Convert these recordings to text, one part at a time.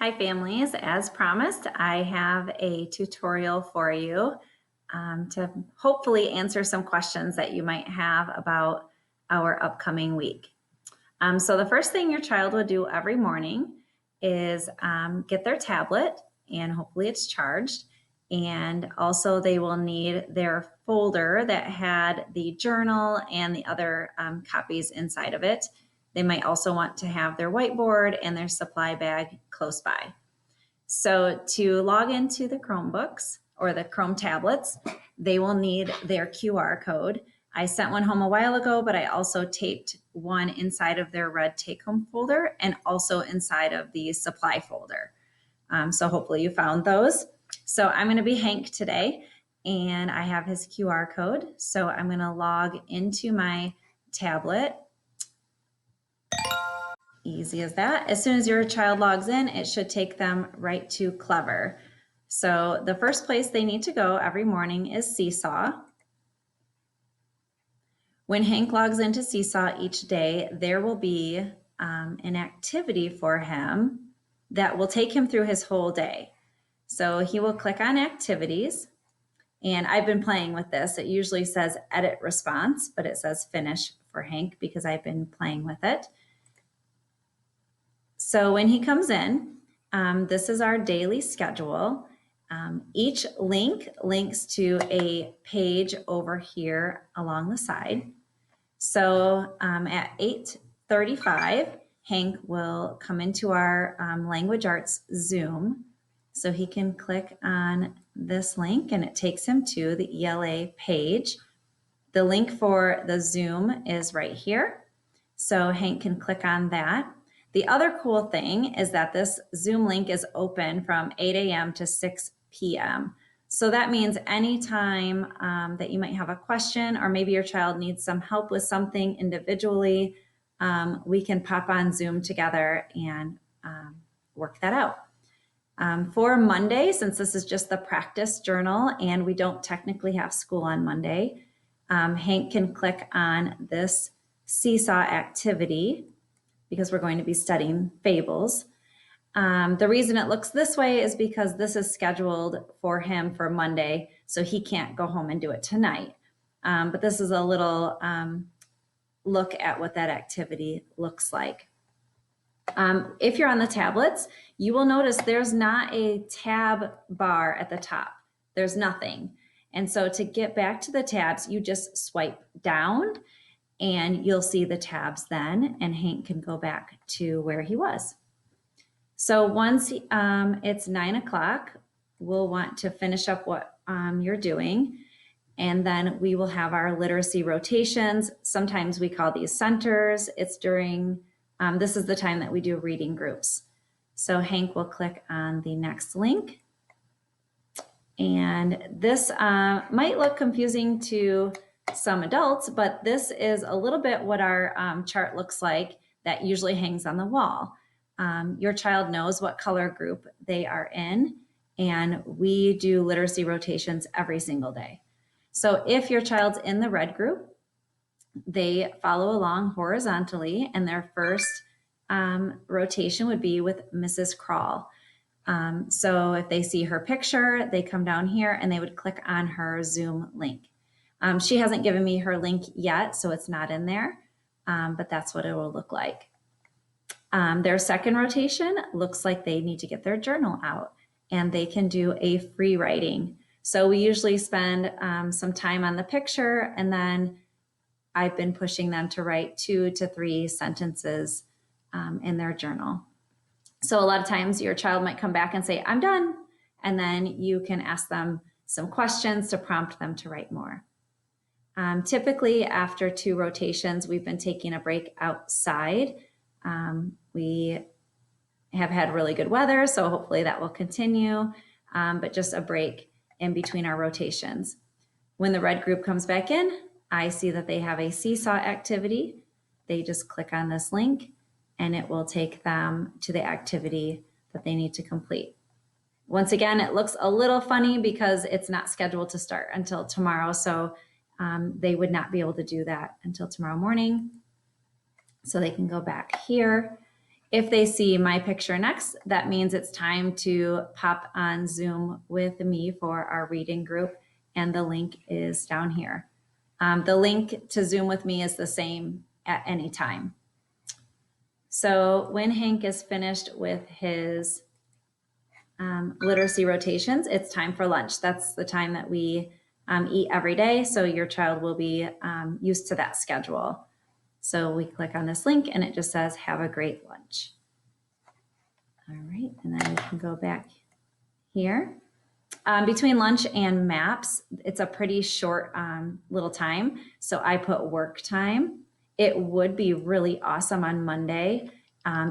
Hi families, as promised, I have a tutorial for you to hopefully answer some questions that you might have about our upcoming week. So the first thing your child would do every morning is get their tablet, and hopefully it's charged. And also they will need their folder that had the journal and the other copies inside of it. They might also want to have their whiteboard and their supply bag close by. So to log into the Chromebooks or the Chrome tablets, they will need their QR code. I sent one home a while ago, but I also taped one inside of their red take-home folder and also inside of the supply folder. So hopefully you found those. So I'm going to be Hank today, and I have his QR code. So I'm going to log into my tablet. Easy as that. As soon as your child logs in, it should take them right to Clever. So the first place they need to go every morning is Seesaw. When Hank logs into Seesaw each day, there will be an activity for him that will take him through his whole day. So he will click on activities, and I've been playing with this. It usually says edit response, but it says finish for Hank because I've been playing with it. So when he comes in, this is our daily schedule. Each link links to a page over here along the side. So at 8:35, Hank will come into our Language Arts Zoom. So he can click on this link and it takes him to the ELA page. The link for the Zoom is right here. So Hank can click on that. The other cool thing is that this Zoom link is open from 8 a.m. to 6 p.m. So that means anytime that you might have a question or maybe your child needs some help with something individually, we can pop on Zoom together and work that out. For Monday, since this is just the practice journal and we don't technically have school on Monday, Hank can click on this Seesaw activity because we're going to be studying fables. The reason it looks this way is because this is scheduled for him for Monday, so he can't go home and do it tonight. But this is a little look at what that activity looks like. If you're on the tablets, you will notice there's not a tab bar at the top. There's nothing. And so to get back to the tabs, you just swipe down and you'll see the tabs then, and Hank can go back to where he was. So once it's 9 o'clock, we'll want to finish up what you're doing, and then we will have our literacy rotations. Sometimes we call these centers. It's during, this is the time that we do reading groups. So Hank will click on the next link. And this might look confusing to some adults, but this is a little bit what our chart looks like that usually hangs on the wall. Your child knows what color group they are in, and we do literacy rotations every single day. So if your child's in the red group, they follow along horizontally, and their first rotation would be with Mrs. Crawl. So if they see her picture, they come down here and they would click on her Zoom link. She hasn't given me her link yet, so it's not in there, but that's what it will look like. Their second rotation looks like they need to get their journal out, and they can do a free writing. So we usually spend some time on the picture, and then I've been pushing them to write 2 to 3 sentences in their journal. So a lot of times your child might come back and say, I'm done. And then you can ask them some questions to prompt them to write more. Typically after 2 rotations, we've been taking a break outside. We have had really good weather, so hopefully that will continue, but just a break in between our rotations. When the red group comes back in, I see that they have a Seesaw activity. They just click on this link and it will take them to the activity that they need to complete. Once again, it looks a little funny because it's not scheduled to start until tomorrow, so they would not be able to do that until tomorrow morning. So they can go back here If they see my picture next, that means it's time to pop on Zoom with me for our reading group, and the link is down here. The link to Zoom with me is the same at any time. So when Hank is finished with his literacy rotations, it's time for lunch. That's the time that we eat every day, so your child will be used to that schedule. So we click on this link and it just says, have a great lunch. All right, and then we can go back here. Between lunch and MAPS, it's a pretty short little time. So I put work time. It would be really awesome on Monday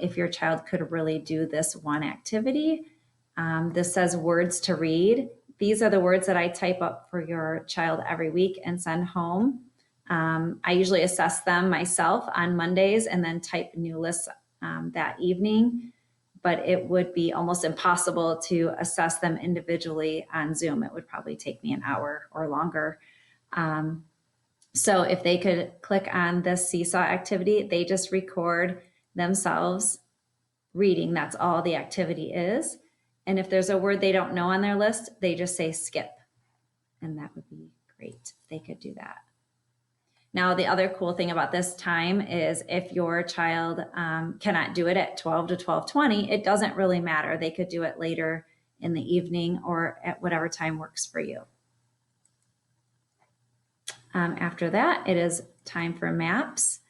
if your child could really do this one activity. This says words to read. These are the words that I type up for your child every week and send home. I usually assess them myself on Mondays and then type new lists that evening. But it would be almost impossible to assess them individually on Zoom. It would probably take me an hour or longer. So if they could click on this seesaw activity, they just record themselves reading. That's all the activity is. And if there's a word they don't know on their list, they just say skip. And that would be great if they could do that. Now, the other cool thing about this time is if your child cannot do it at 12 to 12:20, it doesn't really matter. They could do it later in the evening or at whatever time works for you. After that, it is time for MAPS.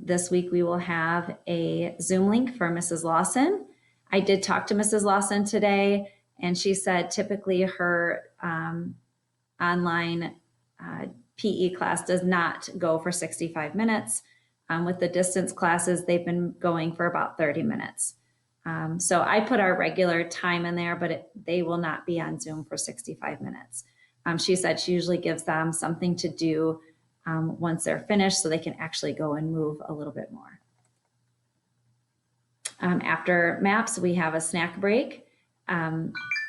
This week, we will have a Zoom link for Mrs. Lawson. I did talk to Mrs. Lawson today, and she said typically her online PE class does not go for 65 minutes. With the distance classes, they've been going for about 30 minutes. So I put our regular time in there, but they will not be on Zoom for 65 minutes. She said she usually gives them something to do once they're finished so they can actually go and move a little bit more. After MAPS, we have a snack break.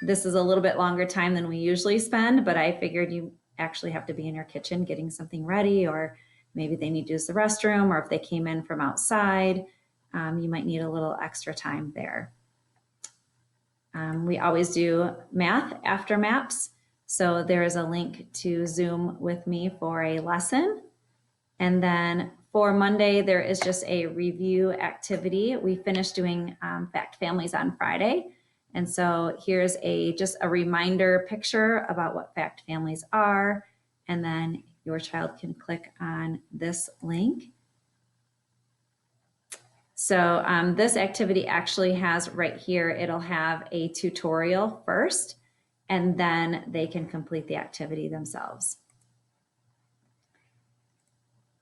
This is a little bit longer time than we usually spend, but I figured you actually have to be in your kitchen getting something ready, or maybe they need to use the restroom, or if they came in from outside, you might need a little extra time there. We always do math after MAPS. So there is a link to Zoom with me for a lesson. And then for Monday, there is just a review activity. We finished doing Fact Families on Friday. And so here's just a reminder picture about what Fact Families are. And then your child can click on this link. So this activity actually has right here, it'll have a tutorial first, and then they can complete the activity themselves.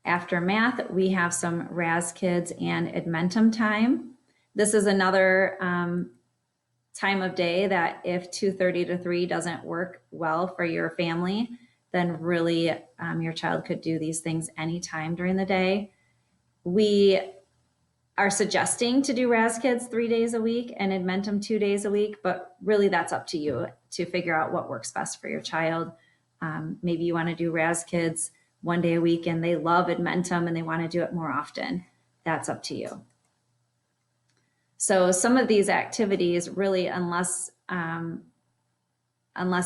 After math, we have some Raz Kids and Edmentum time. This is another time of day that if 2:30 to 3 doesn't work well for your family, then really your child could do these things anytime during the day. We are suggesting to do Raz Kids 3 days a week and Edmentum 2 days a week, but really that's up to you to figure out what works best for your child. Maybe you want to do Raz Kids 1 day a week and they love Edmentum and they want to do it more often. That's up to you. So some of these activities really, unless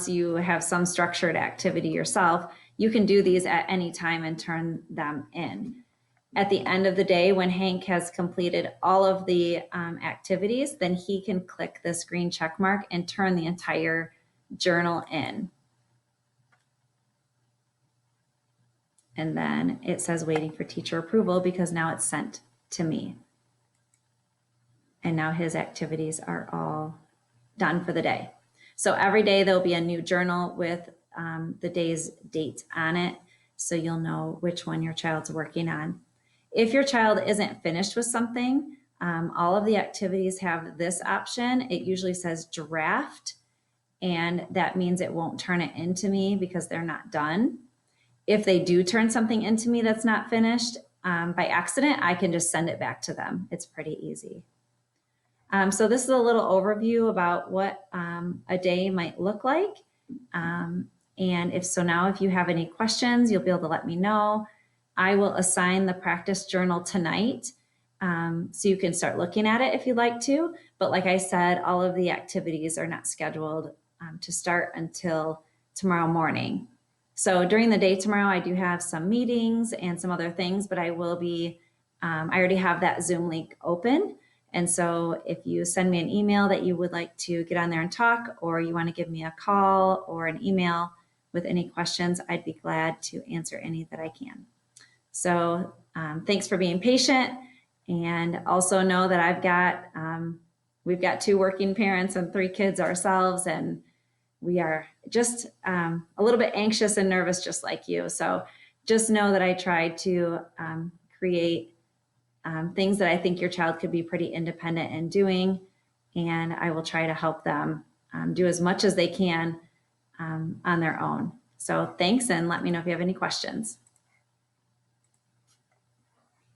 you have some structured activity yourself, you can do these at any time and turn them in. At the end of the day, when Hank has completed all of the activities, then he can click this green check mark and turn the entire journal in. And then it says waiting for teacher approval because now it's sent to me. And now his activities are all done for the day. So every day there'll be a new journal with the day's date on it, so you'll know which one your child's working on. If your child isn't finished with something, all of the activities have this option. It usually says draft, and that means it won't turn it into me because they're not done. If they do turn something into me that's not finished by accident, I can just send it back to them. It's pretty easy. So this is a little overview about what a day might look like. And now if you have any questions, you'll be able to let me know. I will assign the practice journal tonight. So you can start looking at it if you'd like to. But like I said, all of the activities are not scheduled to start until tomorrow morning. So during the day tomorrow, I do have some meetings and some other things, but I will be, I already have that Zoom link open. And so if you send me an email that you would like to get on there and talk, or you want to give me a call or an email with any questions, I'd be glad to answer any that I can. So thanks for being patient. And also know that we've got 2 working parents and 3 kids ourselves, and we are just a little bit anxious and nervous, just like you. So just know that I tried to create things that I think your child could be pretty independent in doing, and I will try to help them do as much as they can on their own. So thanks, and let me know if you have any questions.